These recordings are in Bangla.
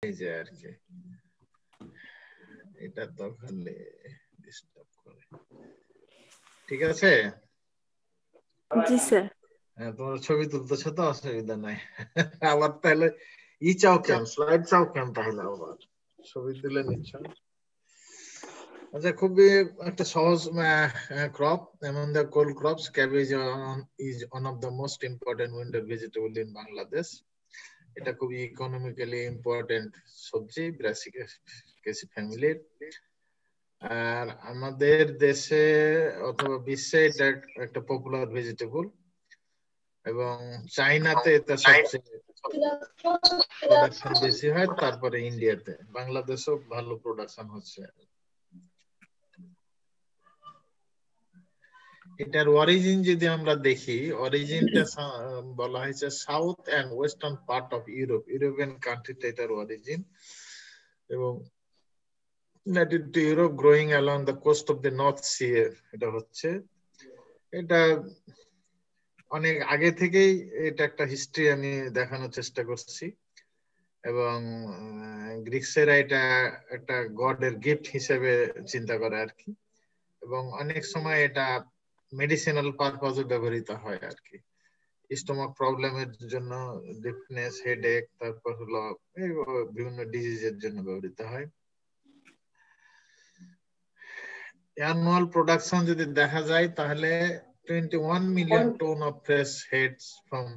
এই যে আর কি এটা তো খালি ডিস্টার্ব করে। ঠিক আছে, জি স্যার। হ্যাঁ তোমার ছবি তুলতেছো তো অসুবিধা নাই। আবার তাহলে ই চাও কেন, স্লাইড চাও কেন তাহলে আবার ছবি তুলে নিচ্ছ? আচ্ছা, খুবই একটা সহজ crop among the cold crops. Cabbage is one of the most important winter vegetable in Bangladesh. এটা খুবই ইকোনমিক্যালি ইম্পর্টেন্ট সবজি ব্রাসিকেসি ফ্যামিলির। আর আমাদের দেশে অথবা বিশ্বে এটা একটা পপুলার ভেজিটেবল, এবং চাইনাতে এটা সবচেয়ে প্রোডাকশন বেশি হয়, তারপরে ইন্ডিয়াতে, বাংলাদেশেও ভালো প্রোডাকশন হচ্ছে। এটার অরিজিন যদি আমরা দেখি, অরিজিনটা বলা হয়েছে south and western part of Europe, European কান্ট্রিতে এটার অরিজিন, এবং native to Europe growing along the coast of the North Sea এটা হচ্ছে। এটা অনেক আগে থেকেই এটা একটা হিস্ট্রি আমি দেখানোর চেষ্টা করছি, এবং গ্রিকসেরা এটা একটা গডের গিফট হিসেবে চিন্তা করে আর কি, এবং অনেক সময় এটা মেডিসিনাল পারপাসে ব্যবহৃত হয় আর কি, স্টমাক প্রবলেমের জন্য, ডিফনেস, হেডেক, তারপর হলো বিভিন্ন ডিজিজের জন্য ব্যবহৃত হয়। অ্যানুয়াল প্রোডাকশন যদি দেখা যায় তাহলে 21 million ton of fresh heads from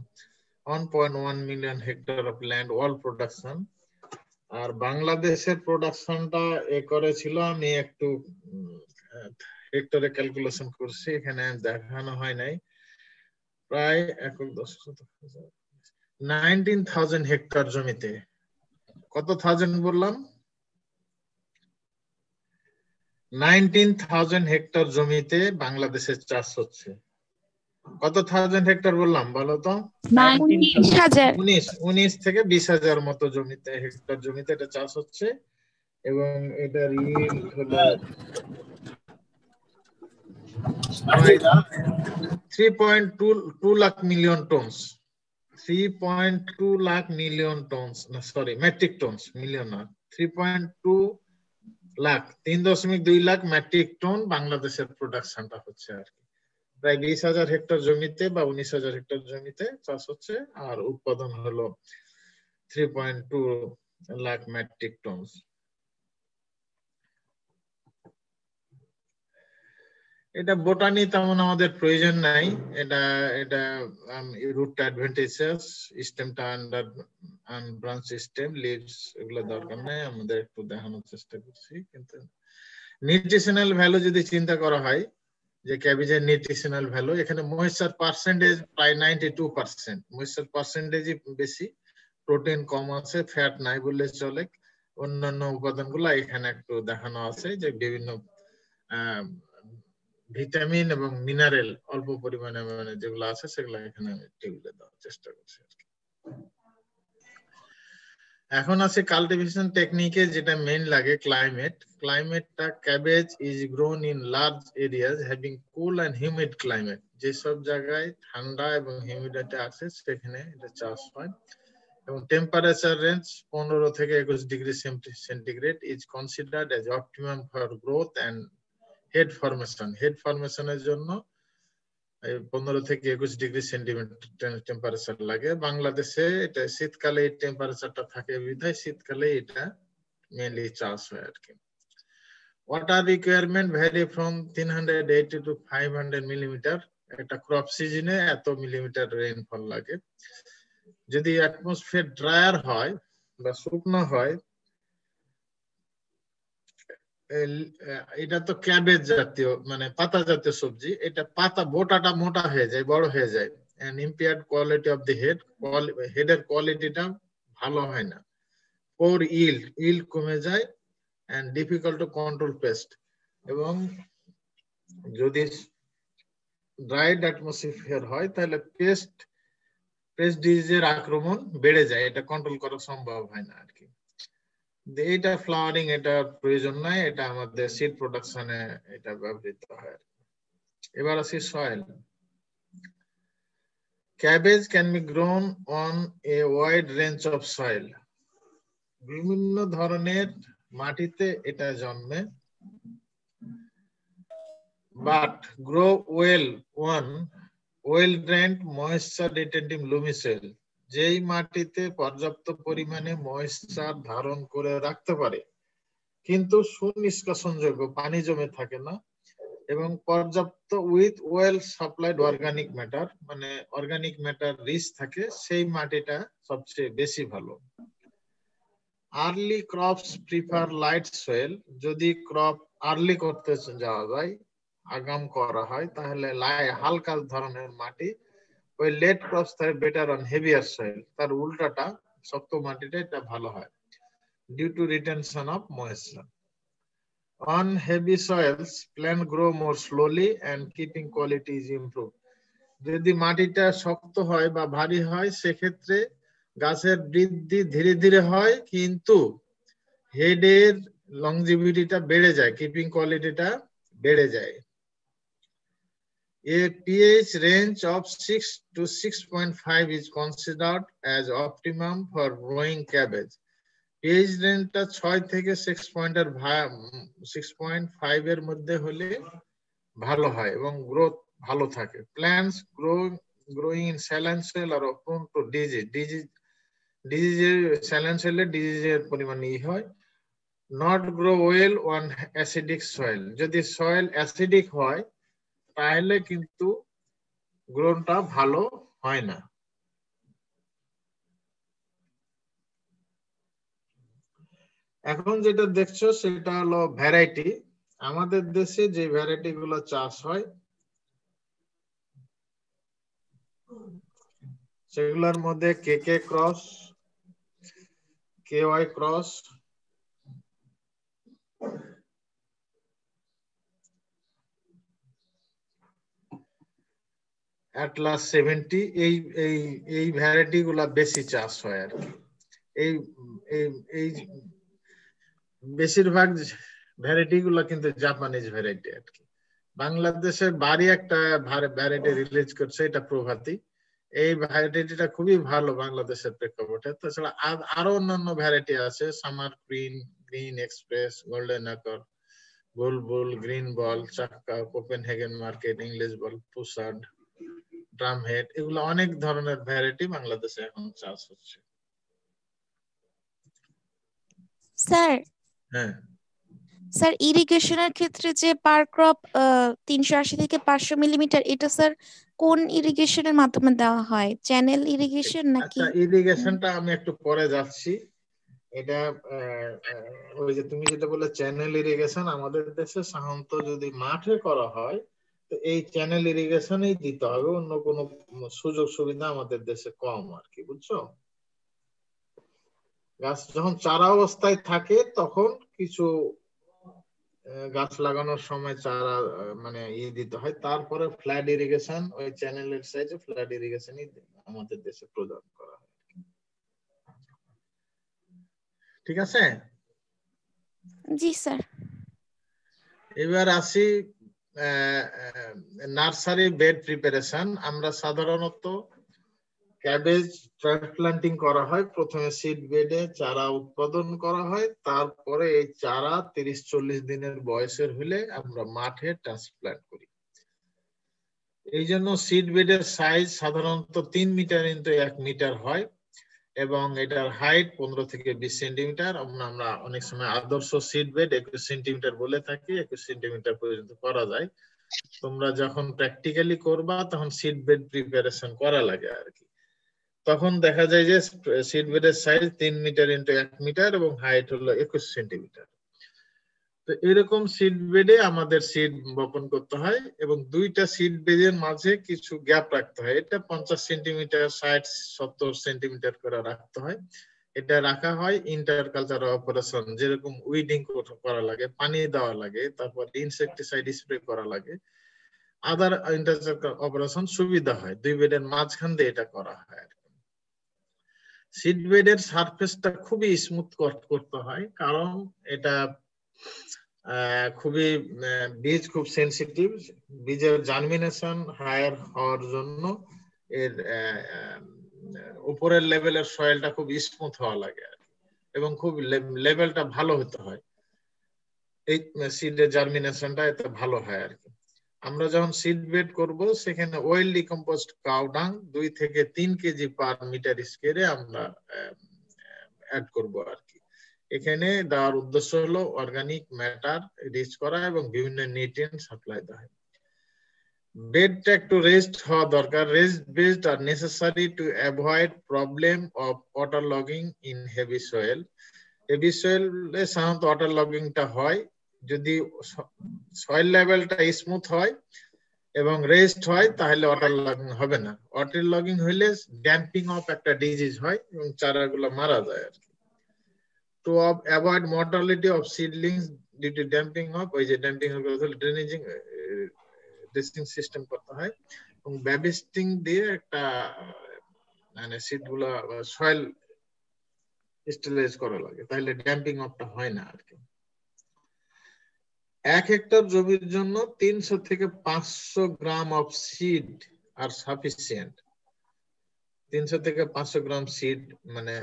1.1 million hectare of land, all production. আর বাংলাদেশের প্রোডাকশনটা করেছিল, আমি একটু হেক্টরে ক্যালকুলেশন করছি, এখানে দেখানো হয় নাই, প্রায় 19,000 হেক্টর জমিতে। কত থাউজেন্ড বললাম? 19,000 হেক্টর জমিতে বাংলাদেশের চাষ হচ্ছে। কত থাউজেন্ড হেক্টর বললাম বলো তো? 19 থেকে 20,000 মতো জমিতে, হেক্টর জমিতে এটা চাষ হচ্ছে, এবং এটার ইল্ড হলো 3.2 lakh million tonnes. 3.2 lakh million tonnes, না সরি মেট্রিক টনস, মিলিয়ন না, 3.2 লাখ, 3.2 লাখ মেট্রিক টন বাংলাদেশের প্রোডাকশনটা হচ্ছে আর কি। প্রায় 20,000 হেক্টর জমিতে বা 19,000 হেক্টর জমিতে চাষ হচ্ছে, আর উৎপাদন হলো 3.2 লাখ মেট্রিক টন। এটা বোটানি তেমন আমাদের প্রয়োজন নাই, এটা এটা রুট অ্যাডভেন্টেজেস, স্টেমটা আন্ডার ব্রাঞ্চ স্টেম, লিভস, এগুলো দরকার নাই, আমাদের একটু দেখানোর চেষ্টা করছি। কিন্তু নিউট্রিশনাল ভ্যালু যদি চিন্তা করা হয়, যে ক্যাবেজের নিউট্রিশনাল ভ্যালু, এখানে ময়েশ্চার পার্সেন্টেজ প্রায় 92%, ময়েশ্চার পার্সেন্টেজই বেশি, প্রোটিন কম আছে, ফ্যাট নাই বললে চলে, অন্যান্য উপাদানগুলো এখানে একটু দেখানো আছে, যে বিভিন্ন ভিটামিন এবং মিনারেল অল্প পরিমাণে মানে যেগুলো আছে সেগুলো এখানে টেবিলে দেওয়ার চেষ্টা করছি। এখন আছে কাল্টিভেশন টেকনিকে, যেটা মেইন লাগে ক্লাইমেট। ক্লাইমেটটা, cabbage is grown in large areas having cool and humid climate, যেসব জায়গায় ঠান্ডা এবং হিউমিডিটি আছে সেখানে এটা চাষ হয়, এবং টেম্পারেচার রেঞ্জ 15 থেকে 21 degree centigrade is considered as optimum for growth and head formation. Head ফরমেশনের জন্য 15 থেকে 21 ডিগ্রি সেন্টিমিটার টেম্পারেচার লাগে। বাংলাদেশে এটা শীতকালে এই টেম্পারেচারটা থাকে বিধায় শীতকালে এটা মেইনলি চাষ হয় আর কি। Water requirement vary from 380 to 500 millimetre, একটা ক্রপ সিজনে এত মিলিমিটার রেইনফল লাগে। যদি অ্যাটমসফিয়ার ড্রায়ার হয় বা শুকনো হয়, এটা তো ক্যাবেজ জাতীয় মানে পাতা জাতীয় সবজি, এটা পাতা বোটাটা মোটা হয়ে যায়, বড় হয়ে যায়, and impaired quality of the head, হেডের কোয়ালিটিটা ভালো হয় না, পোর ইল্ড কমে যায়, and difficult to control pest, এবং যদি ড্রাইড অ্যাটমসফিয়ার হয় তাহলে পেস্ট ডিজিজের আক্রমণ বেড়ে যায়, এটা কন্ট্রোল করা সম্ভব হয় না আর কি। এটা ফ্লাওয়ারিং এটা প্রয়োজন নাই, এটা আমাদের সিড প্রোডাকশনে এটা ব্যবহৃত হয়। এবার আসি soil. Cabbage can be grown on a wide range of soil. বিভিন্ন ধরনের মাটিতে এটা জন্মে, but grow well on well drained moisture retentive loamy soil, যেই মাটিতে পর্যাপ্ত পরিমাণে ময়েশ্চার ধারণ করে রাখতে পারে কিন্তু সুনিষ্কাশনযোগ্য পানি জমে থাকে না, এবং পর্যাপ্ত with well supplied organic matter, মানে অর্গানিক ম্যাটার রিচ থাকে, সেই মাটিটা সবচেয়ে বেশি ভালো। Early crops prefer light soil, যদি ক্রপ আর্লি করতে যাওয়া যায়, আগাম করা হয়, তাহলে হালকা ধরনের মাটি। ওই লেট ক্রপস থাকে বেটার অন হেভিয়ার সয়েল, তার উল্টাটা শক্ত মাটিটা এটা ভালো হয় due to retention of moisture. On heavy soils, plant grow more slowly and keeping quality is improved. যদি মাটিটা শক্ত হয় বা ভারী হয় সেক্ষেত্রে গাছের বৃদ্ধি ধীরে ধীরে হয় কিন্তু হেডের লংজিভিটিটা বেড়ে যায়, কিপিং কোয়ালিটিটা বেড়ে যায়। A pH range of 6 to 6.5 is considered as optimum for growing cabbage. pH রেঞ্জটা 6 থেকে 6.5 এর মধ্যে হলে ভালো হয় এবং গ্রোথ ভালো থাকে। Plants growing in saline soil are prone to disease saline soil এ ডিজিজের পরিমাণ হয়। Not grow well on acidic soil, যদি সয়েল অ্যাসিডিক হয় তাহলে কিন্তু গ্রোনটা ভালো হয় না। এখন যেটা দেখছো সেটা হলো ভ্যারাইটি। আমাদের দেশে যে ভ্যারাইটি গুলো চাষ হয় সেগুলোর মধ্যে কেকে ক্রস, কেওয়াই ক্রস, অ্যাটলাস 70, এই ভ্যারাইটি গুলা বেশি চাষ হয় আর কি। এই বেশিরভাগ ভ্যারাইটি গুলা কিন্তু জাপানিজ ভ্যারাইটি আর কি। বাংলাদেশে বাড়ি একটা ভ্যারাইটি রিলিজ করছে, এটা প্রভাতী। এই ভ্যারাইটিটা খুবই ভালো বাংলাদেশের প্রেক্ষাপটে। তাছাড়া আরো অন্যান্য ভ্যারাইটি আছে, summer green, green express, golden acre, বুলবুল, গ্রিন বল, চাক্কা, কোপেনহেগেন মার্কেট, ইংলিশ বল, পুসার্ড, ড্রামহেড, এগুলো অনেক ধরনের ভ্যারাইটি বাংলাদেশে এখন চাষ হচ্ছে। স্যার, হ্যাঁ স্যার ইরিগেশনের ক্ষেত্রে যে পার ক্রপ 380 থেকে 500 মিলিমিটার, এটা স্যার কোন ইরিগেশনের মাধ্যমে দেওয়া হয়? চ্যানেল ইরিগেশন নাকি? আচ্ছা, ইরিগেশনটা আমি একটু পরে যাচ্ছি। এটা ওই যে তুমি যেটা বলে চ্যানেল ইরিগেশন, আমাদের দেশে সাধারণত যদি মাঠে করা হয় তো এই চ্যানেল ইরিগেশনই দিতে হবে, অন্য কোনো সুযোগ সুবিধা আমাদের দেশে কম আর কি, বুঝছো? গাছ যখন চারা অবস্থায় থাকে তখন কিছু গাছ লাগানোর সময় চারা মানে দিতে হয়, তারপরে ফ্ল্যাট ইরিগেশন, ওই চ্যানেলের সাইজে ফ্ল্যাট ইরিগেশনই আমাদের দেশে প্রদান করা হয়। ঠিক আছে, জি স্যার। এবার আসি নার্সারি বেড প্রিপারেশন। আমরা সাধারণত ক্যাবেজ ট্রান্সপ্লান্টিং করা হয়, প্রথমে সিড বেডে চারা উৎপাদন করা হয়, তারপরে এই চারা 30-40 দিনের বয়সের হলে আমরা মাঠে ট্রান্সপ্লান্ট করি। এই জন্য সিড বেডের সাইজ সাধারণত 3 মিটার ইন্টু 1 মিটার হয় এবং এটার হাইট 15 থেকে 20 সেন্টিমিটার। আমরা অনেক সময় আদর্শ সিড বেড 21 সেন্টিমিটার বলে থাকি, 21 সেন্টিমিটার পর্যন্ত করা যায়। তোমরা যখন প্র্যাকটিক্যালি করবা তখন সিড বেড প্রিপারেশন করা লাগে আর কি, তখন দেখা যায় যে সিড বেডের সাইজ 3 মিটার ইন্টু 1 মিটার এবং হাইট হলো 21 সেন্টিমিটার। তো এরকম সিড বেডে আমাদের সিড বপন করতে হয় এবং দুইটা সিড বেডের মাঝে কিছু গ্যাপ রাখতে হয়। এটা 50 সেন্টিমিটার, 60-70 সেন্টিমিটার করে রাখতে হয়। এটা রাখা হয় ইন্টারকালচার অপারেশন, যেরকম উইডিং করা লাগে, পানি দেওয়া লাগে, তারপর ইনসেক্টিসাইড স্প্রে করা লাগে, আদার ইন্টারকালচার অপারেশন সুবিধা হয়, দুই বেডের মাঝখান দিয়ে এটা করা হয়। সিড বেডের সারফেসটা খুবই স্মুথ করতে হয়, কারণ এটা খুবই বীজ খুব সেনসিটিভ, বীজের জার্মিনেশন হায়ার হওয়ার জন্য এর উপরের লেভেলের সয়েলটা খুব স্মুথ হওয়া লাগে। এবং খুব লেভেলটা ভালো হতে হয়, এই সিডের জার্মিনেশনটা এত ভালো হয় আর কি। আমরা যখন সিড বেড করব সেখানে ওয়েল ডিকম্পোজড কাউ ডাং 2 থেকে 3 কেজি পার মিটার স্কয়ারে আমরা অ্যাড করব আর কি। এখানে দেওয়ার উদ্দেশ্য হলো অর্গানিক ম্যাটার রিচ করা এবং বিভিন্ন নিউট্রিয়েন্ট সাপ্লাই দেওয়া হয়। বেডটা একটু রেস্ট হওয়া দরকার। রেস্ট বেসড are necessary to avoid problem of water logging in heavy soil. Heavy সয়েলে সাধারণত ওয়াটার লগিংটা হয়, যদি সয়েল লেভেলটা স্মুথ হয় এবং রেস্ট হয় তাহলে ওয়াটার লগিং হবে না। ওয়াটার লগিং হইলে ড্যাম্পিং অফ একটা ডিজিজ হয় এবং চারাগুলো মারা যায় আর কি। To avoid mortality of seedlings due to damping off, ওই যে ড্যাম্পিং এর কথা হলো ড্রেনেজিং ড্রেসিং সিস্টেম করতে হয় এবং ব্যাবিস্টিং দিয়ে একটা মানে সিডগুলো সয়েল স্টেরিলাইজ করা লাগে, তাহলে ড্যাম্পিং অফটা হয় না আর কি। 1 হেক্টর জমির জন্য 300 থেকে 500 gram of seed R sufficient. 300 থেকে 500 গ্রাম সিড মানে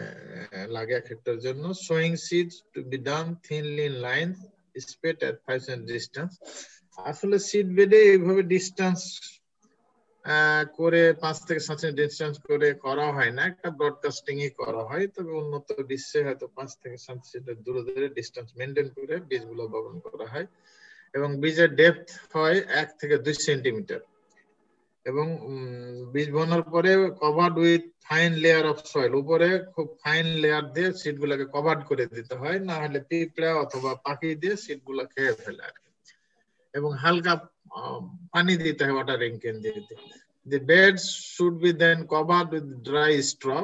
লাগে 1 হেক্টর জন্য। Sowing seeds to be done thinly in lines spaced at 5 cent distance. আসলে সিড বেডে এইভাবে ডিসটেন্স করে 5 থেকে 7 সেন্ট ডিসটেন্স করে করা হয় না, একটা ব্রডকাস্টিং ই করা হয়। তবে উন্নত বিশ্বে হয়তো 5 থেকে 7 সেন্ট দূরে দূরে ডিসটেন্স মেইনটেইন করে বীজগুলো বপন করা হয় এবং বীজের ডেপথ হয় 1 থেকে 2 সেন্টিমিটার এবং বীজ বোনার পরে covered with fine layer of soil, উপরে খুব ফাইন লেয়ার দিয়ে সিডগুলোকে কভার করে দিতে হয়, না হলে পিঁপড়া অথবা পাখি দিয়ে সিডগুলো খেয়ে ফেলে আর কি। এবং হালকা পানি দিতে হয় ওয়াটারিং ক্যান দিয়ে। The beds should be then covered with dry straw.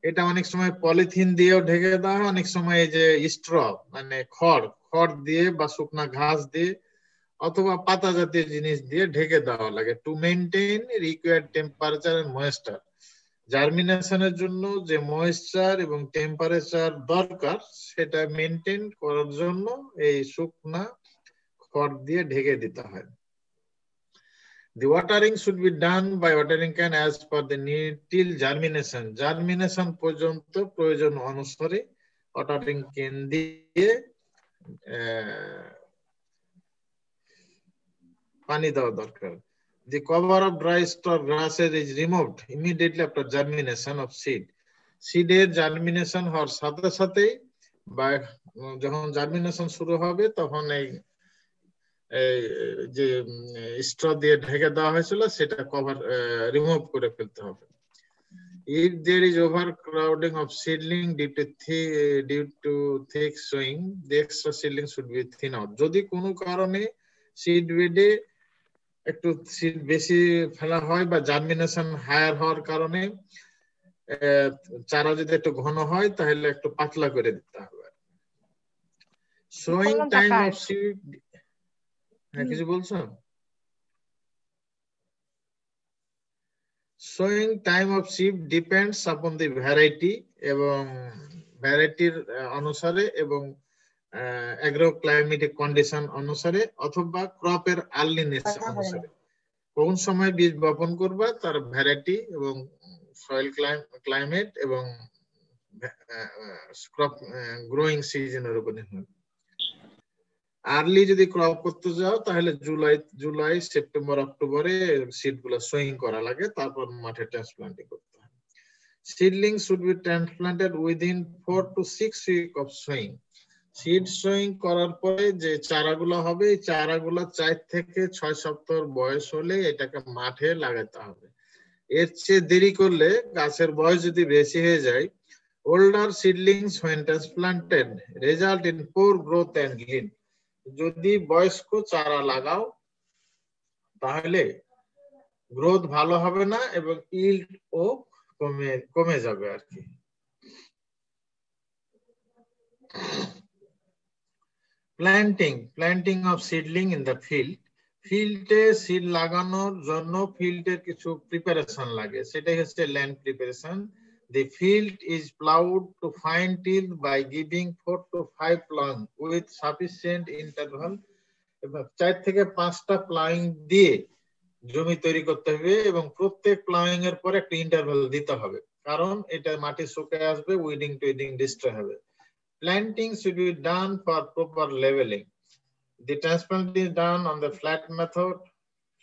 এটা অনেক সময় পলিথিন দিয়েও ঢেকে দেওয়া হয়, অনেক সময় এই যে স্ট্র মানে খড় দিয়ে বা শুকনা ঘাস দিয়ে অথবা পাতা জাতীয় জিনিস দিয়ে ঢেকে দেওয়া লাগে to maintain required temperature and moisture. জার্মিনেশনের জন্য যে ময়েশ্চার এবং টেম্পারেচার দরকার সেটা মেইনটেইন করার জন্য এই শুকনা খড় দিয়ে ঢেকে দিতে হয়। The watering should be done by watering can as per the need till germination. Germination পর্যন্ত প্রয়োজন অনুসারে watering can দিয়ে পানি দেওয়া দরকার। The cover of dry straw grasses is removed immediately after germination of seed. সিডের জার্মিনেশন হওয়ার সাথে সাথেই বা যখন জার্মিনেশন শুরু হবে তখন এই যে স্ট্র দিয়ে ঢেকে দেওয়া হয়েছিল সেটা কভার রিমুভ করে ফেলতে হবে। If there is overcrowding of seedling due to thick sowing, the extra seedling should be thin out. যদি কোনো কারণে সিড বেডে একটু সিড বেশি ফেলা হয় বা জার্মিনেশন হায়ার হওয়ার কারণে চারা যদি একটু ঘন হয় তাহলে একটু পাতলা করে দিতে হবে। Sowing time of seed, হ্যাঁ কিছু বলছো? Sowing time of seed depends upon the variety এবং ভ্যারাইটির অনুসারে এবং অ্যাগ্রোক্লাইমেটিক কন্ডিশন অনুসারে অথবা ক্রপের আর্লিনেস অনুসারে কোন সময় বীজ বপন করবা তার ভ্যারাইটি এবং সয়েল ক্লাইমেট এবং ক্রপ গ্রোয়িং সিজনের উপর নির্ভর। আর্লি যদি ক্রপ করতে যাও তাহলে জুলাই সেপ্টেম্বর অক্টোবরে সিডগুলো সোয়িং করা লাগে, তারপর মাঠে ট্রান্সপ্লান্টিং করতে হয়। Seedling should be transplanted within 4 to 6 weeks of sowing. Seed sewing করার পরে যে চারাগুলো হবে এই চারাগুলো 4 থেকে 6 সপ্তাহ বয়স হলে এটাকে মাঠে লাগাতে হবে। এর চেয়ে দেরি করলে গাছের বয়স যদি বেশি হয়ে যায়, older seedlings when transplanted result in poor growth and yield. যদি বয়স্ক চারা লাগাও তাহলে গ্রোথ ভালো হবে না এবং ইল্ড ও কমে যাবে আর কি। Planting of seedling in the ফিল্ডে সিড লাগানোর জন্য ফিল্ডের কিছু প্রিপারেশন লাগে, সেটাই হচ্ছে land preparation. The field is plowed to fine till by giving 4 to 5 plunge with sufficient interval. 4 থেকে 5টা প্লাইং দিয়ে জমি তৈরি করতে হবে এবং প্রত্যেক প্লাইং এর পর একটা ইন্টারভাল দিতে হবে, কারণ এটা মাটি শুকিয়ে আসবে, উইডিং টুইডিং ডিস্ট্রয় হবে। Planting should be done for proper leveling. The transplanting is done on the flat method,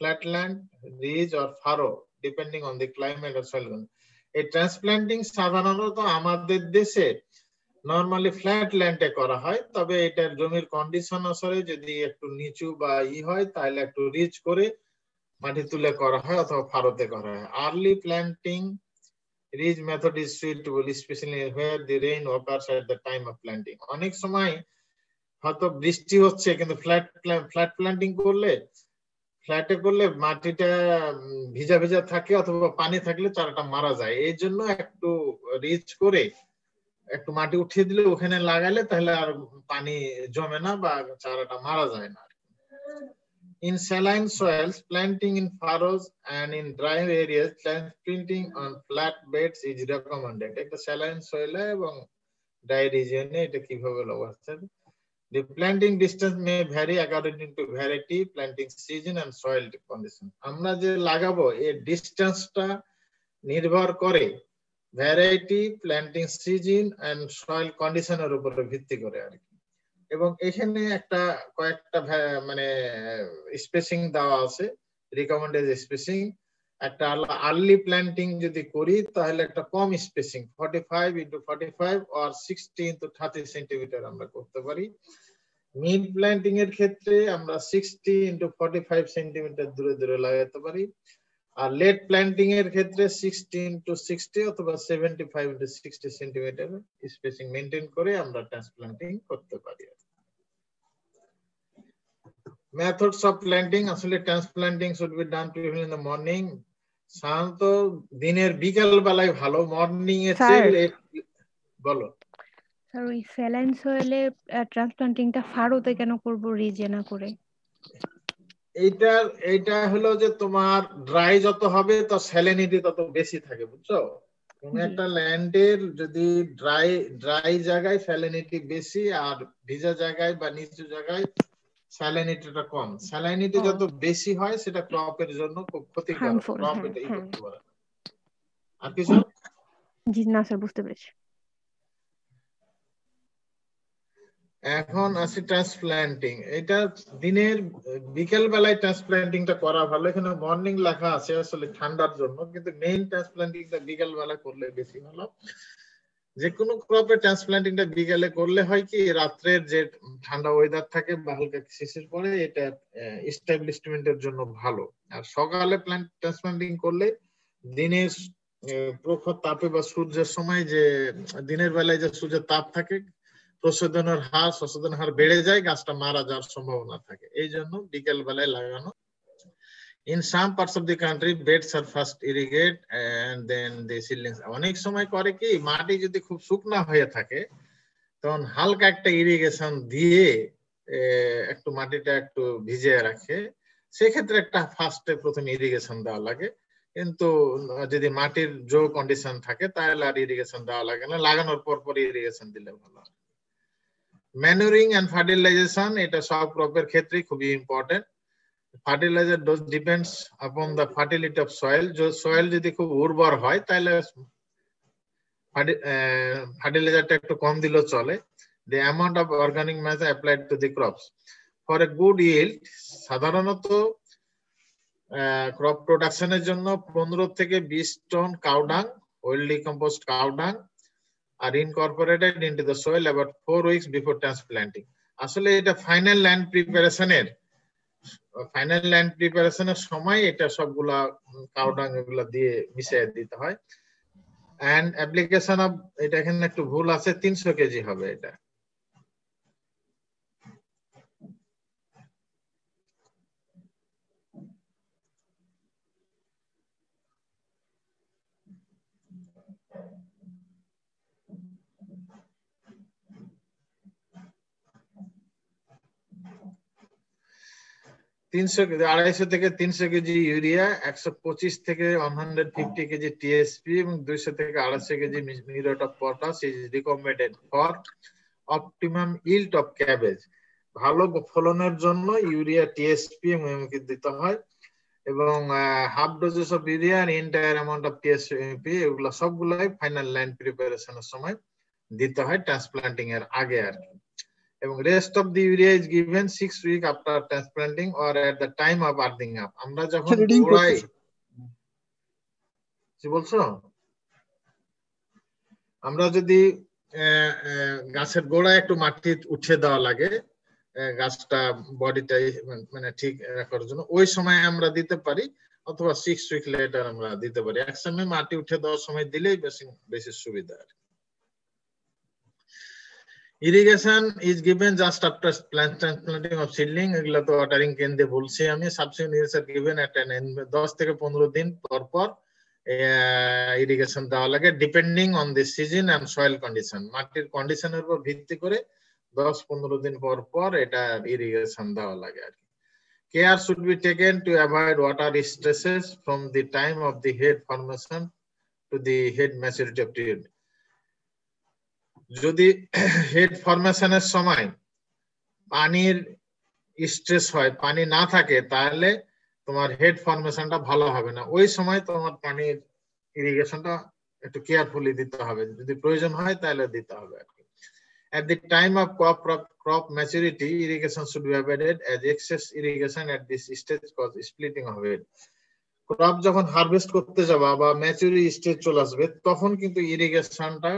flatland, ridge or furrow, depending on the climate or soil. এই ট্রান্সপ্ল্যান্টিং সাধারণত আমাদের দেশে নরমালি ফ্ল্যাট ল্যান্ডে করা হয়, তবে এটার জমির কন্ডিশন অনুসারে যদি একটু নিচু বা হয় তাহলে একটু রিচ করে মাটি তুলে করা হয় অথবা ফারোতে করা হয়। Early planting ridge method is suitable, especially where the rain occurs at the time of planting. অনেক সময় হয়তো বৃষ্টি হচ্ছে কিন্তু ফ্ল্যাট প্ল্যান্টিং করলে ফ্ল্যাটে করলে মাটিটা ভিজা ভিজা থাকে অথবা পানি থাকলে চারাটা মারা যায়। এই জন্য একটু রিচ করে একটু মাটি উঠিয়ে দিলে ওখানে লাগালে তাহলে আর পানি জমে না বা চারাটা মারা যায় না। In saline soils, planting in furrows and in dry areas, transplanting on flat beds is recommended. একটা saline soil এবং dry region এটা কিভাবে লাগাতে? The planting distance may vary according to variety, planting season and soil condition. আমরা যে লাগাবো এই ডিসটেন্সটা নির্ভর করে variety, planting season and soil কন্ডিশনের উপর ভিত্তি করে আর কি। এবং এখানে একটা কয়েকটা মানে স্পেসিং দেওয়া আছে, রিকমেন্ডেড স্পেসিং। একটা আর্লি প্ল্যান্টিং যদি করি তাহলে একটা কম spacing 45 into 45 or 60 into 30 centimetre আমরা করতে পারি। মিড প্ল্যান্টিং এর ক্ষেত্রে আমরা 60 into 45 সেন্টিমিটার দূরে দূরে লাগাতে পারি। আর লেট প্ল্যান্টিং এর ক্ষেত্রে 60 into 60 অথবা 75 into 60 সেন্টিমিটার স্পেসিং মেইনটেইন করে আমরা ট্রান্সপ্ল্যান্টিং করতে পারি। মেথডস অফ প্ল্যান্টিং, আসলে transplanting should be done preferably in the morning. সাধারণত দিনের বিকাল বেলায় ভালো, মর্নিং এর চেয়ে। বলো স্যার, ওই স্যালাইন সয়েলে ট্রান্সপ্ল্যান্টিংটা ফারোতে কেন করব রিজে না করে? এইটা হলো যে তোমার ড্রাই যত হবে তো স্যালিনিটি তত বেশি থাকে, বুঝছো? কোন একটা ল্যান্ডের যদি ড্রাই জায়গায় স্যালিনিটি বেশি আর ভিজা জায়গায় বা নিচু জায়গায় স্যালিনিটিটা কম। স্যালিনিটি যত বেশি হয় সেটা ক্রপের জন্য খুব ক্ষতিকর, ক্রপ এটা করতে পারে। আর কিছু? জি না স্যার, বুঝতে পেরেছি। এখন আসি ট্রান্সপ্ল্যান্টিং। এটা দিনের বিকেল বেলায় ট্রান্সপ্ল্যান্টিংটা করা ভালো। এখানে মর্নিং লেখা আছে আসলে ঠান্ডার জন্য, কিন্তু মেইন ট্রান্সপ্ল্যান্টিংটা বিকেল বেলা করলে বেশি ভালো। যে কোনো ক্রপে ট্রান্সপ্ল্যান্টিংটা বিকেলে করলে হয় কি, রাত্রের যে ঠান্ডা ওয়েদার থাকে বা হালকা শিশির পড়ে, এটা এস্টাবলিশমেন্টের জন্য ভালো। আর সকালে ট্রান্সপ্ল্যান্টিং করলে দিনের প্রখর তাপে বা সূর্যের সময় যে দিনের বেলায় যে সূর্যের তাপ থাকে, প্রশোধনের হার বেড়ে যায়, গাছটা মারা যাওয়ার সম্ভাবনা থাকে। এই জন্য বিকেল বেলায় লাগানো। In some parts of the country, beds are first irrigate and then the seedlings. অনেক সময় করে কি, মাটি যদি খুব শুকনা হয়ে থাকে তখন হালকা একটা ইরিগেশন দিয়ে একটু মাটিটা একটু ভিজিয়ে রাখে, সেক্ষেত্রে একটা ফার্স্টে প্রথমে ইরিগেশন দেওয়া লাগে। কিন্তু যদি মাটির জো কন্ডিশন থাকে তাহলে আর ইরিগেশন দেওয়া লাগে না, লাগানোর পর ইরিগেশন দিলে ভালো। ম্যানুরিং এন্ড ফার্টিলাইজেশন, এটা সব ক্রপের ক্ষেত্রেই খুবই important. Fertiliser dose depends upon the fertility of soil. Soil যদি খুব উর্বর হয় তাহলে ফার্টিলাইজারটা একটু কম দিলেও চলে। The amount of organic matter applied to the crops for a good yield, সাধারণত ক্রপ প্রোডাকশনের জন্য 15 থেকে 20 টন কাউ ডাং, ওয়েল ডিকম্পোজড কাউ ডাং are incorporated into the soil about 4 weeks before transplanting. আসলে এটা ফাইনাল ল্যান্ড প্রিপারেশনের সময় এটা সবগুলা কাউ ডাং এগুলা দিয়ে মিশিয়ে দিতে হয়। এন্ড অ্যাপ্লিকেশন অফ, এটা এখানে একটু ভুল আছে, 300 কেজি হবে এটা। আড়াইশো থেকে 300 কেজি ইউরিয়া, 125 থেকে 150 কেজি টিএসপি এবং 200 থেকে 250 KG muriate of potash is recommended for optimum yield of cabbage. ভালো ফলনের জন্য ইউরিয়া, টিএসপি এবং এমকে দিতে হয়। এবং হাফ ডোজেস অফ ইউরিয়া আর এন্টায়ার অ্যামাউন্ট অফ টিএসপি, এগুলো সবগুলাই ফাইনাল ল্যান্ড প্রিপারেশনের সময় দিতে হয় ট্রান্সপ্লান্টিং এর আগে আর কি। এবং rest of the urea is given 6 week after transplanting or at the time of earthing up. আমরা যখন গোড়ায়, কি বলছো, আমরা যদি গাছের গোড়ায় একটু মাটি উঠিয়ে দেওয়া লাগে গাছটা বডিটা মানে ঠিক রাখার জন্য, ওই সময় আমরা দিতে পারি, অথবা 6 উইক লেটার আমরা দিতে পারি। একসময় মাটি উঠে দেওয়ার সময় দিলেই বেশি সুবিধা। Irrigation is given just after planting of seedling, এগুলো তো ওয়াটারিং কেন দিয়ে বলছি আমি। সাবসিকুয়েন্ট ইরিগেশন গিভেন এট 10 থেকে 15 দিন পর পর ইরিগেশন দেওয়া লাগে, depending on the season and soil condition. মাটির কন্ডিশনের উপর ভিত্তি করে 10-15 দিন পর পর এটা ইরিগেশন দেওয়া লাগে আর কি। Care should be taken to avoid water stresses from the time of the head formation to the head maturity of tree. যদি হেড ফরমেশনের সময় পানির স্ট্রেস হয়, পানি না থাকে, তাহলে তোমার হেড ফরমেশনটা ভালো হবে না। ওই সময় তোমার পানির ইরিগেশনটা একটু কেয়ারফুলি দিতে হবে, যদি প্রয়োজন হয় তাহলে দিতে হবে আর কি। At the time of crop maturity, irrigation should be avoided as excess irrigation at this stage cause splitting of it. Crop যখন হারভেস্ট করতে যাবা বা ম্যাচুরিটি স্টেজ চলে আসবে, তখন কিন্তু ইরিগেশনটা,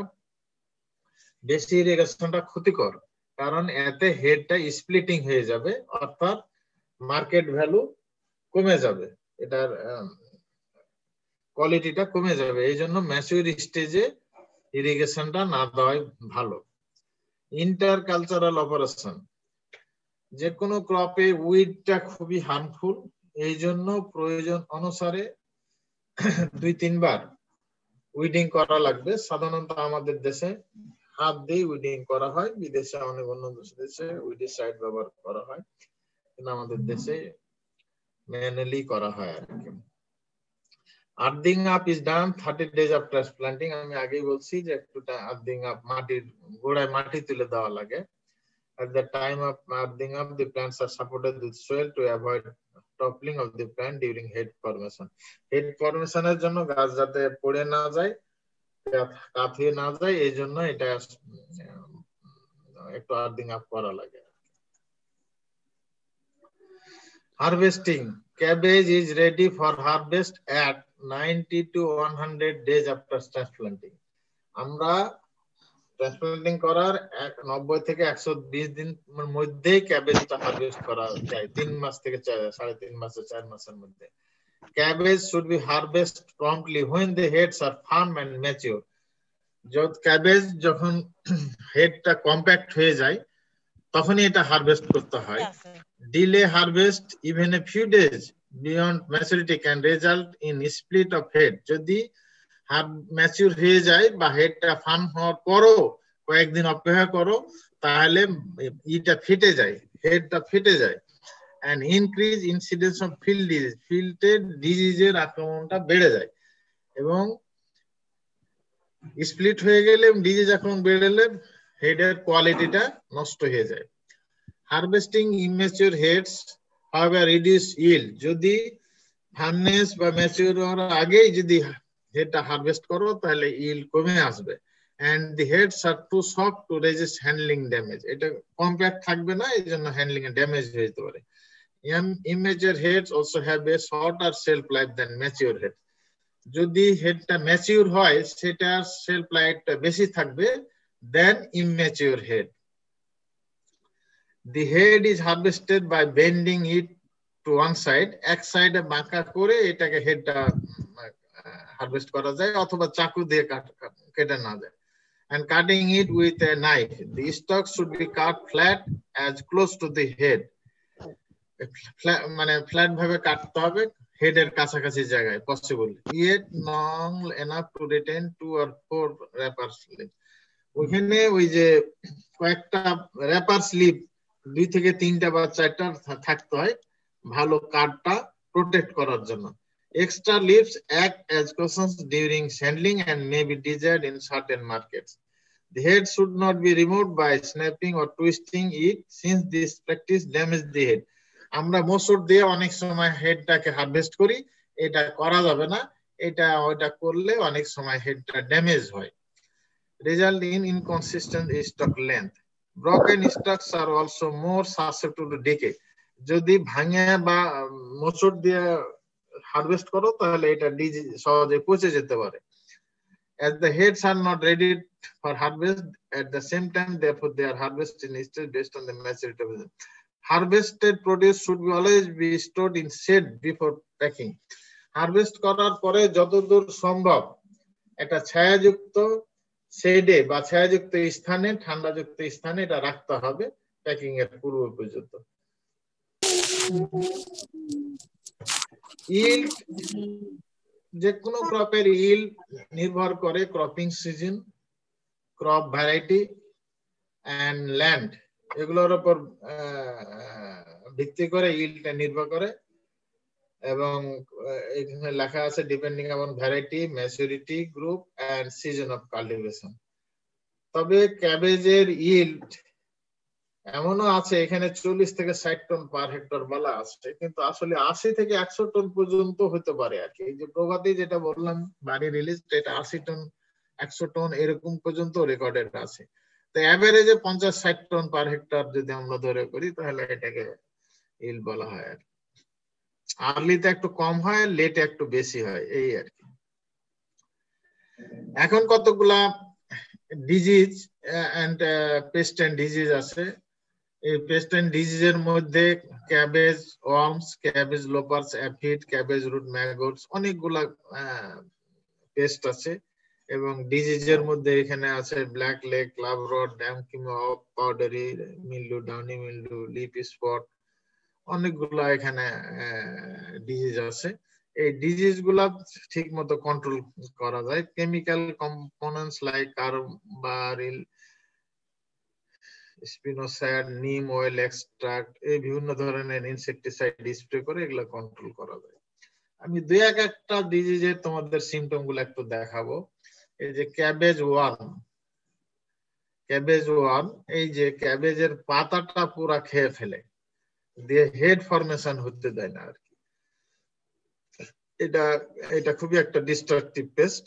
বেশি ইরিগেশনটা ক্ষতিকর, কারণ এতে হেডটা স্প্লিটিং হয়ে যাবে, অর্থাৎ মার্কেট ভ্যালু কমে যাবে, এটার কোয়ালিটিটা কমে যাবে। এই জন্য ম্যাচিউর স্টেজে ইরিগেশনটা না দেওয়াই ভালো। ইন্টারকালচারাল অপারেশন, যে কোনো ক্রপে উইডটা খুবই হার্মফুল, এই জন্য প্রয়োজন অনুসারে 2-3 বার উইডিং করা লাগবে। সাধারণত আমাদের দেশে হাত দিয়ে উইডিং করা হয়, বিদেশে অনেক অন্য দেশে উইডিসাইড ব্যবহার করা হয়, কিন্তু আমাদের দেশে ম্যানুয়ালি করা হয় আর কি। Earthing up is done 30 days after transplanting. আমি আগেই বলছি যে একটুটা আর্থিং আপ, মাটির গোড়ায় মাটি তুলে দেওয়া লাগে। At the time of earthing up, the plants are supported with soil to avoid toppling of the plant during head formation. Head formation এর জন্য গাছ যাতে পড়ে না যায়, কাঁথিয়ে না যায়, এই জন্য এটা একটু আর্থিং আপ করা লাগে। Harvesting, cabbage is ready for harvest at 90 to 100 days after transplanting. আমরা ট্রান্সপ্লান্টিং করার 90 থেকে 120 দিন মধ্যেই ক্যাবেজটা হারভেস্ট করা যায়, 3 মাস থেকে 3.5 মাস 4 মাসের মধ্যে। Cabbage should be harvest promptly when the heads are firm and mature. Cabbage যখন হেডটা কম্প্যাক্ট হয়ে যায় তখনই এটা হারভেস্ট করতে হয়। Delay harvest even a few days beyond maturity can result in split of head. যদি ম্যাচিউর হয়ে যায় বা হেডটা ফার্ম হওয়ার পরও কয়েকদিন অপেক্ষা করো, তাহলে ইটা ফেটে যায়, হেডটা ফেটে যায়। and increase incidence of field disease, ফিল্ডের ডিজিজের আক্রমণটা বেড়ে যায়, এবং স্প্লিট হয়ে গেলে ডিজিজ আক্রমণ বেড়ে হেডের কোয়ালিটিটা নষ্ট হয়ে যায়। Harvesting immature heads however reduce yield, যদি ফার্মনেস বা ম্যাচিউর হওয়ার আগেই যদি হেডটা হারভেস্ট করো তাহলে ইল্ড কমে আসবে। and the heads are too soft to resist handling damage, এটা কম্প্যাক্ট থাকবে না, এই জন্য হ্যান্ডলিং এ ড্যামেজ হয়ে যেতে পারে। immature heads also have a shorter shelf life than mature head, যদি হেডটা ম্যাচিউর হয় সেটার শেলফ লাইফটা বেশি থাকবে দেন immature head. The head is harvested by bending it to one side, এক সাইডে বাঁকা করে এটাকে হেডটা হারভেস্ট করা যায়, অথবা চাকু দিয়ে কেটে না যায়, and cutting it with a knife. The stalk should be cut flat as close to the head, মানে ফ্ল্যাট ভাবে কাটতে হবে হেডের কাছাকাছি জায়গায় possible, yet long enough to retain 2 or 4 wrapper slip. ওখানে ওই যে কয়েকটা wrapper slip 2 থেকে 3টা বা 4টা থাকতে হয় ভালো কাটটা প্রোটেক্ট করার জন্য। Extra leaves act as cushions during handling and may be desired in certain markets. The head should not be removed by snapping or twisting it, since this practice damages the head. আমরা মসুর দিয়ে অনেক সময় হেডটাকে হারভেস্ট করি, এটা করা যাবে না, এটা ওইটা করলে অনেক সময় হেডটা ড্যামেজ হয়। result in inconsistent stalk length. Broken stalks are also more susceptible to decay. যদি ভাঙে বা মোচড় দিয়ে হারভেস্ট করো তাহলে এটা সহজে পচে যেতে পারে। As the heads are not ready for harvest at the same time, therefore they are harvested instead based on the maturity of the harvested produce should be always be stored in shade before packing. Harvest করার পরে যতদূর সম্ভব একটা ছায়াযুক্ত শেডে বা ছায়াযুক্ত স্থানে, ঠান্ডাযুক্ত স্থানে এটা রাখতে হবে প্যাকিং এর পূর্ব পর্যন্ত। ইল্ড, যে কোনো ক্রপের ইল্ড নির্ভর করে cropping season, crop variety and land, এগুলোর উপর ভিত্তি করে ইল্ডটা নির্ভর করে। এবং এখানে লেখা আছে depending on variety, maturity group and season of cultivation. তবে ক্যাবেজের ইল্ড এমনও আছে এখানে 40 থেকে 60 টন পার হেক্টর বলা আছে, কিন্তু আসলে 80 থেকে 100 টন পর্যন্ত হতে পারে আর কি। এই যে প্রভাতে যেটা বললাম বাড়ি রিলিজ, এটা 80 টন 100 টন এরকম পর্যন্ত রেকর্ডেড আছে। তো এভারেজে 50-60 টন পার হেক্টর যদি আমরা ধরে করি তাহলে এটাকে ইল্ড বলা হয় আর কি। আর্লিতে একটু কম হয়, লেটে একটু বেশি হয়, এই আর কি। এখন কতগুলা disease and pest and disease আছে। এই পেস্ট এন্ড ডিজিজের মধ্যে cabbage worms, cabbage loopers, aphid, cabbage root maggots, অনেকগুলা পেস্ট আছে। এবং ডিজিজের মধ্যে এখানে আছে ব্ল্যাক লেগ, ক্লাব রড, ড্যামকিমো, powdery mildew, downy mildew, leaf spot, অনেকগুলা এখানে ডিজিজ আছে। এই ডিজিজ গুলা ঠিক মতো কন্ট্রোল করা যায়। কেমিক্যাল কম্পোনেন্টস লাইক কার্বারিল, স্পিনোসাইড, নিম অয়েল এক্সট্রাক্ট, এই বিভিন্ন ধরনের ইনসেকটিসাইড স্প্রে করে এগুলা কন্ট্রোল করা যায়। আমি দুই একটা ডিজিজের তোমাদের সিমটম গুলো একটু দেখাবো। এই যে ক্যাবেজ ওয়ার্ম, ক্যাবেজ ওয়ার্ম, এই যে ক্যাবেজের পাতাটা পুরা খেয়ে ফেলে, দিয়ে হেড ফরমেশন হতে দেয় না আর কি। এটা খুবই একটা ডিস্ট্রাকটিভ পেস্ট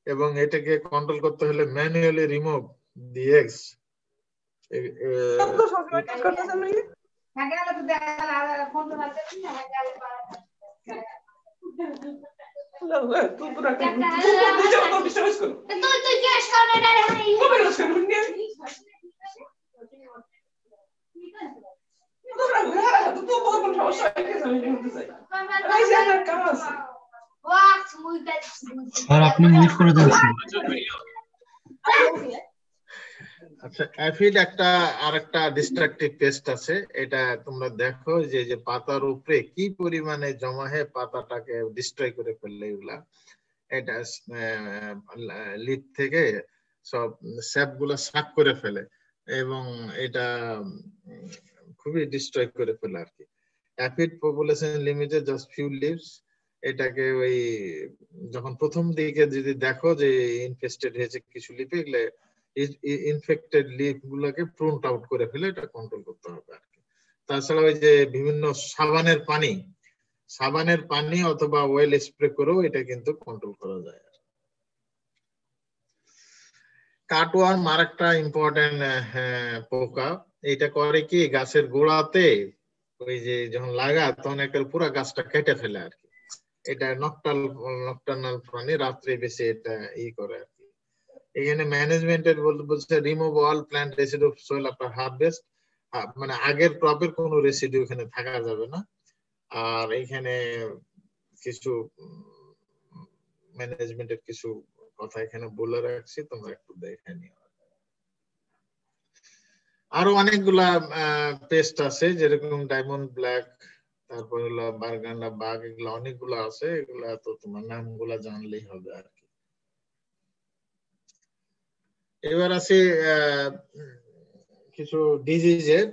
এবং এটাকে কন্ট্রোল করতে হলে ম্যানুয়ালি রিমুভ দি এগস। স্যার আপনি মিউট করে দেন। আচ্ছা, অ্যাফিড একটা আরেকটা ডিস্ট্রাকটিভ পেস্ট আছে। এটা তোমরা দেখো যে পাতার উপরে কি পরিমাণে জমা হয়ে পাতাটাকে ডিস্ট্রয় করে ফেললে এগুলা। এটা লিপ থেকে সব স্যাপ গুলা সাক করে ফেলে এবং এটা খুবই ডিস্ট্রয় করে ফেলে আর কি। Aphid population limited just few leaves. এটাকে ওই যখন প্রথম দিকে যদি দেখো যে ইনফেস্টেড হয়েছে কিছু লিপে, এগুলো ইনফেক্টেড লিফ গুলোকে প্রুনড আউট করে ফেলে এটা কন্ট্রোল করতে হবে আর কি। তাছাড়া ওই যে বিভিন্ন সাবানের পানি অথবা অয়েল স্প্রে করেও এটা কিন্তু কন্ট্রোল করা যায়। কাটওয়ার্ম আরেকটা ইম্পর্টেন্ট পোকা। এটা করে কি গাছের গোড়াতে ওই যে যখন লাগা তখন একটা পুরো গাছটা কেটে ফেলে আর কি। এটা নকটার্নাল প্রাণী, রাত্রে বেশি এটা করে আর কি। এখানে ম্যানেজমেন্টের বলছে remove all plant residue soil after harvest, মানে আগের ক্রপের কোনো রেসিডিউ এখানে থাকা যাবে না। আর এখানে কিছু ম্যানেজমেন্টের কিছু কথা এখানে বলে রাখছি, তোমরা একটু দেখে নিও। আরো অনেকগুলা পেস্ট আছে যেরকম ডায়মন্ড ব্ল্যাক, তারপর হলো বারগান্ডা বাগ, এগুলো অনেকগুলো আছে। এগুলা তো তোমার নামগুলা জানলেই হবে আর কি। এবার আছে কিছু ডিজিজের,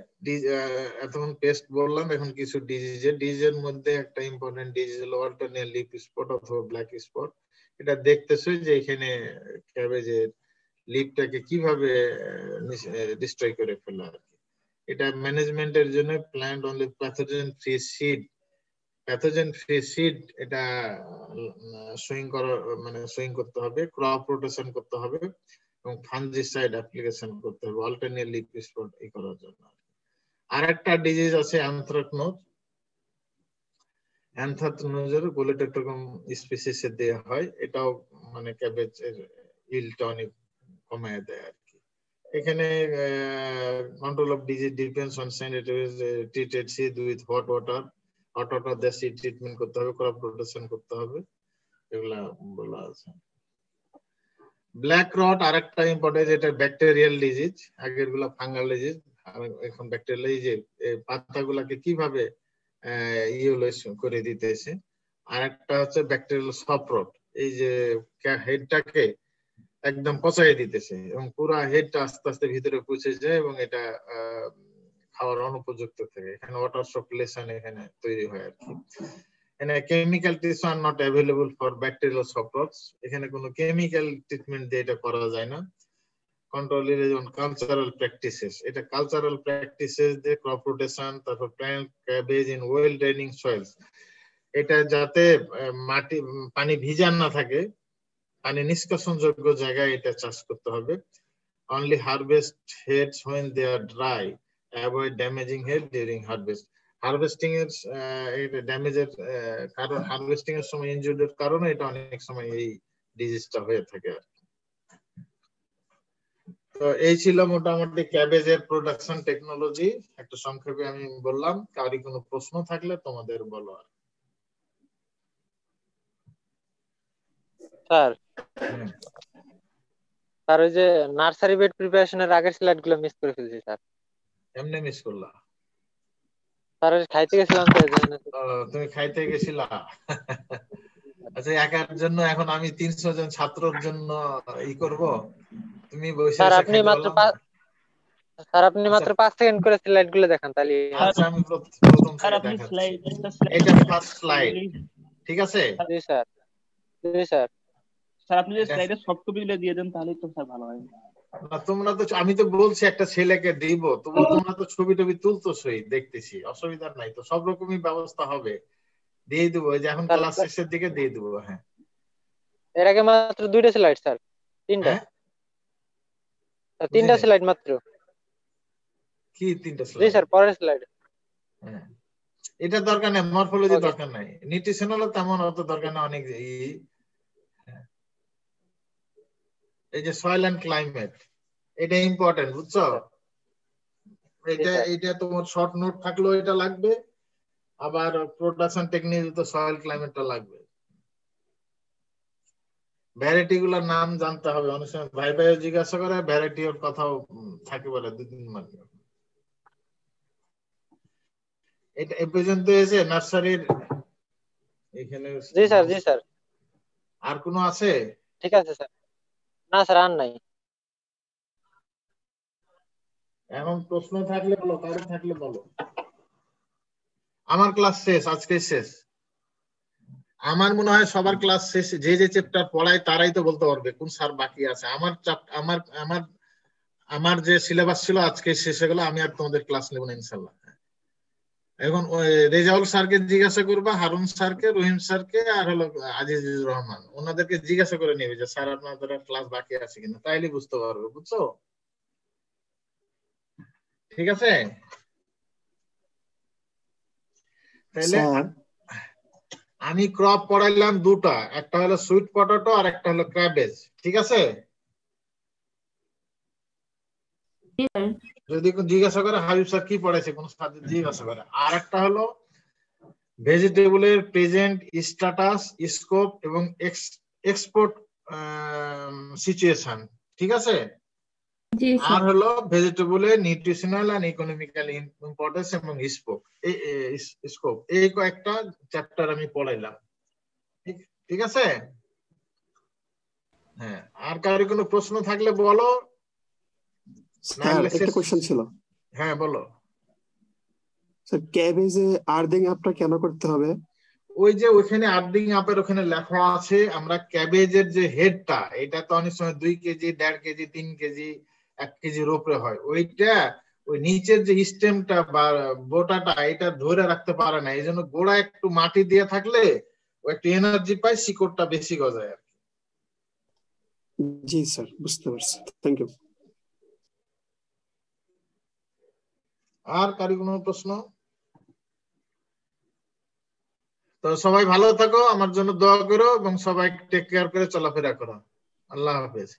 এতক্ষণ পেস্ট বললাম, এখন কিছু ডিজিজের মধ্যে একটা ইম্পর্টেন্ট ডিজিজ হলো অল্টারনেট লিফ স্পট অথবা ব্ল্যাক স্পট। এটা দেখতেছো যে এখানে ক্যাবেজের লিফটাকে কিভাবে ডিস্ট্রয় করে ফেলা আর কি। এটা ম্যানেজমেন্টের জন্য plant only pathogen free seed এটা সুইং করতে হবে, ক্রপ রোটেশন করতে হবে এবং ফাঞ্জিসাইড অ্যাপ্লিকেশন করতে হবে অল্টারনেট লিফ স্পট এই করার জন্য। আর একটা ডিজিজ আছে অ্যানথ্রাকনোজ। অ্যানথ্রাকনোজের গোলেটেট্রোকম স্পিসিসে দেওয়া হয়, এটাও মানে ক্যাবেজের ইলটা অনেক কমায় দেয় আর কি। এখানে control of disease depends on sanitary treated seed with hot water দিয়ে সিড ট্রিটমেন্ট করতে হবে, ক্রপ রোটেশন করতে হবে, এগুলা বলা আছে। ব্ল্যাক রট আরেকটা ইম্পর্টেন্ট, এটা ব্যাকটেরিয়াল ডিজিজ, আগের গুলা ফাঙ্গাল ডিজিজ, এখন ব্যাকটেরিয়াল। এই যে পাতাগুলাকে কিভাবে করে দিতেছে। আরেকটা হচ্ছে ব্যাকটেরিয়াল সফট রট, এই যে হেডটাকে একদম পচাই দিতেছে এবং পুরা হেডটা আস্তে আস্তে ভিতরে পৌঁছে যায় এবং এটা খাওয়ার অনুপযুক্ত থাকে। এখানে ওয়াটার সার্কুলেশন এখানে তৈরি হয় আর কি। এখানে কেমিক্যাল টিস্যু are not available for bacterial soft rots, এখানে কোনো কেমিক্যাল ট্রিটমেন্ট দিয়ে এটা করা যায় না। কন্ট্রোল যেমন কালচারাল প্র্যাকটিসেস, এটা কালচারাল প্র্যাকটিসেস দিয়ে ক্রপ রোটেশন, তারপর plant cabbage in well draining soil's, এটা যাতে মাটি পানি ভিজা না থাকে, পানি নিষ্কাশনযোগ্য জায়গায় এটা চাষ করতে হবে। Only harvest heads when they are dry, avoid damaging head during harvest. Harvesting এর এটা ড্যামেজের কারণ, হারভেস্টিং এর সময় ইনজুরির কারণে এটা অনেক সময় এই ডিজিজটা হয়ে থাকে আর কি। তো এই ছিল মোটামুটি ক্যাবেজের প্রোডাকশন টেকনোলজি, একটু সংক্ষেপে আমি বললাম। কারি কোনো প্রশ্ন থাকলে তোমাদের বলো। স্যার স্যার ওই যে নার্সারি বেড প্রিপারেশনের আগের স্লাইড গুলো মিস করে ফেলছি স্যার। এমনি মিস করলা? স্যার খাইতে গেছিলাম তো এজন্য। তুমি খাইতে গেছিলা? আচ্ছা, একার জন্য এখন আমি 300 জন ছাত্রর জন্য ই করব, তুমি বসে স্যার বসে আপনি খাইতে মাত্র পারলা না? স্যার আপনি মাত্র 5 সেকেন্ড করে স্লাইড গুলো দেখান তাহলে। আচ্ছা, আমি প্রথম থেকে দেখাচ্ছি। এটা ফার্স্ট স্লাইড, ঠিক আছে? জি স্যার, জি স্যার। স্যার আপনি যে স্লাইডের সফট কপি গুলো দিয়ে দেন তাহলে তো স্যার ভালো হয়। না, তোমরা তো, আমি তো বলছি একটা ছেলেকে দিব, তোমরা তো ছবি টবি তুলতেছই, দেখতেছি, অসুবিধা নাই তো, সব রকমই ব্যবস্থা হবে, দিয়ে দেবো। যে এখন ক্লাস শেষের দিকে দিয়ে দেবো। হ্যাঁ, এর আগে মাত্র 2টা স্লাইড স্যার, 3টা, হ্যাঁ 3টা স্লাইড মাত্র। কি 3টা জি স্লাইড? স্যার পরের স্লাইড। হ্যাঁ, এটা দরকার নাই, মরফোলজি দরকার নাই, নিউট্রিশনাল তেমন অত দরকার না। অনেক এই যে সয়েল এন্ড ক্লাইমেট, এটা ইম্পর্টেন্ট, বুঝছো? এটা তোমার শর্ট নোট থাকলেও এটা লাগবে, আবার প্রোডাকশন টেকনিক তো সয়েল ক্লাইমেটটা লাগবে। ভ্যারাইটি গুলোর নাম জানতে হবে, অনেক সময় ভাই ভাই জিজ্ঞাসা করে, ভ্যারাইটি ওর কথাও থাকে বলে 2-3 মাস। এটা এ পর্যন্ত এসে নার্সারির এখানে। জি স্যার, জি স্যার। আর কোনো আছে? ঠিক আছে স্যার। না স্যার আর নাই। এখন প্রশ্ন থাকলে বলো, কারো থাকলে বলো। আমার ক্লাস শেষ, আজকে শেষ। আমার মনে হয় সবার ক্লাস শেষ, যে যে চ্যাপ্টার পড়ায় তারাই তো বলতে পারবে কোন স্যার বাকি আছে। আমার যে সিলেবাস ছিল আজকে শেষ হয়ে গেল, আমি আর তোমাদের ক্লাস নেব না ইনশাল্লাহ। এখন রেজাউল স্যারকে জিজ্ঞাসা করবা, হারুন স্যারকে, রহিম স্যারকে, আর হলো আজিজুর রহমান, ওনাদেরকে জিজ্ঞাসা করে নেবে যে স্যার আপনাদের ক্লাস বাকি আছে কিনা, তাইলে বুঝতে পারবে, বুঝছো? ঠিক আছে? তাহলে আমি ক্রপ পড়াইলাম 2টা, একটা হলো সুইট পটেটো আর একটা হলো ক্যাবেজ, ঠিক আছে? যদি জিজ্ঞাসা করে হাবিব স্যার কি পড়াইছে, কোন সাবজেক্ট জিজ্ঞাসা করে। আর একটা হলো ভেজিটেবলের প্রেজেন্ট স্ট্যাটাস, স্কোপ এবং এক্সপোর্ট সিচুয়েশন, ঠিক আছে? আর হলো ভেজিটেবলের নিউট্রিশনাল এন্ড ইকোনমিক্যাল ইম্পর্টেন্স এবং স্কোপ, এই কয়েকটা চ্যাপ্টার আমি পড়াইলাম, ঠিক আছে? হ্যাঁ, আর কারো কোনো প্রশ্ন থাকলে বলো। একটা কোশ্চেন ছিল। হ্যাঁ বলো। স্যার ক্যাবেজে আর্দিং আপটা কেন করতে হবে? ওই যে ওইখানে আর্দিং আপের ওখানে লেখা আছে, আমরা ক্যাবেজের যে হেডটা, এটা তো অনেক সময় 2 কেজি, 1.5 কেজি, 3 কেজি, 1 কেজির উপরে হয়। ওইটা ওই নিচের যে স্টেমটা বা বোটাটা, এটা ধরে রাখতে পারে না, এই জন্য গোড়া একটু মাটি দিয়ে থাকলে ও একটু এনার্জি পায়, শিকড়টা বেশি গজায় আর কি। জি স্যার, বুঝতে পারছি, থ্যাংক ইউ। আর কারি কোনো প্রশ্ন? তো সবাই ভালো থাকো, আমার জন্য দোয়া করো এবং সবাই টেক কেয়ার করে চলাফেরা করো। আল্লাহ হাফেজ।